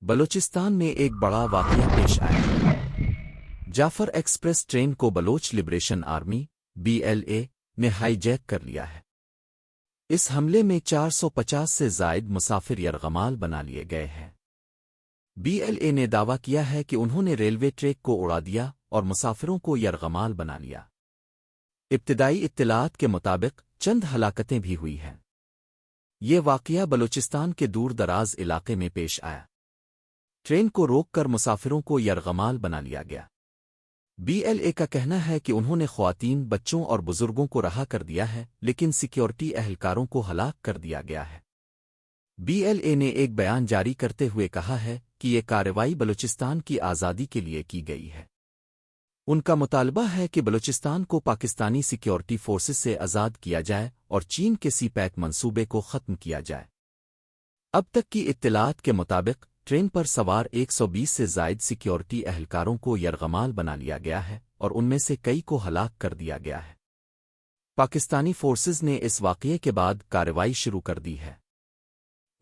بلوچستان میں ایک بڑا واقعہ پیش آیا۔ جعفر ایکسپریس ٹرین کو بلوچ لبریشن آرمی BLA نے ہائی جیک کر لیا ہے۔ اس حملے میں 450 سے زائد مسافر یرغمال بنا لیے گئے ہیں۔ BLA نے دعویٰ کیا ہے کہ انہوں نے ریلوے ٹریک کو اڑا دیا اور مسافروں کو یرغمال بنا لیا۔ ابتدائی اطلاعات کے مطابق چند ہلاکتیں بھی ہوئی ہیں۔ یہ واقعہ بلوچستان کے دور دراز علاقے میں پیش آیا۔ ٹرین کو روک کر مسافروں کو یرغمال بنا لیا گیا۔ BLA کا کہنا ہے کہ انہوں نے خواتین، بچوں اور بزرگوں کو رہا کر دیا ہے، لیکن سیکیورٹی اہلکاروں کو ہلاک کر دیا گیا ہے۔ BLA نے ایک بیان جاری کرتے ہوئے کہا ہے کہ یہ کارروائی بلوچستان کی آزادی کے لیے کی گئی ہے۔ ان کا مطالبہ ہے کہ بلوچستان کو پاکستانی سیکیورٹی فورسز سے آزاد کیا جائے اور چین کے سی پیک منصوبے کو ختم کیا جائے۔ اب تک کی اطلاعات کے مطابق ٹرین پر سوار 120 سے زائد سیکیورٹی اہلکاروں کو یرغمال بنا لیا گیا ہے اور ان میں سے کئی کو ہلاک کر دیا گیا ہے۔ پاکستانی فورسز نے اس واقعے کے بعد کارروائی شروع کر دی ہے۔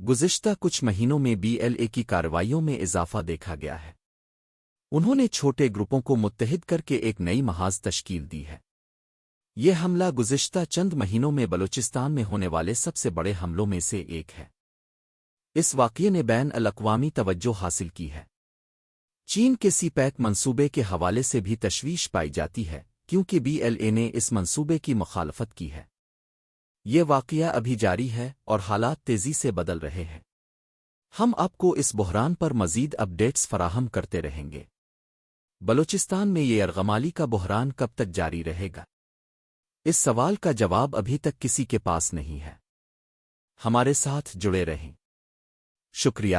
گزشتہ کچھ مہینوں میں BLA کی کارروائیوں میں اضافہ دیکھا گیا ہے۔ انہوں نے چھوٹے گروپوں کو متحد کر کے ایک نئی محاذ تشکیل دی ہے۔ یہ حملہ گزشتہ چند مہینوں میں بلوچستان میں ہونے والے سب سے بڑے حملوں میں سے ایک ہے۔ اس واقعے نے بین الاقوامی توجہ حاصل کی ہے۔ چین کے سی پیک منصوبے کے حوالے سے بھی تشویش پائی جاتی ہے، کیونکہ BLA نے اس منصوبے کی مخالفت کی ہے۔ یہ واقعہ ابھی جاری ہے اور حالات تیزی سے بدل رہے ہیں۔ ہم آپ کو اس بحران پر مزید اپڈیٹس فراہم کرتے رہیں گے۔ بلوچستان میں یہ یرغمالی کا بحران کب تک جاری رہے گا؟ اس سوال کا جواب ابھی تک کسی کے پاس نہیں ہے۔ ہمارے ساتھ جڑے رہیں۔ شکریہ۔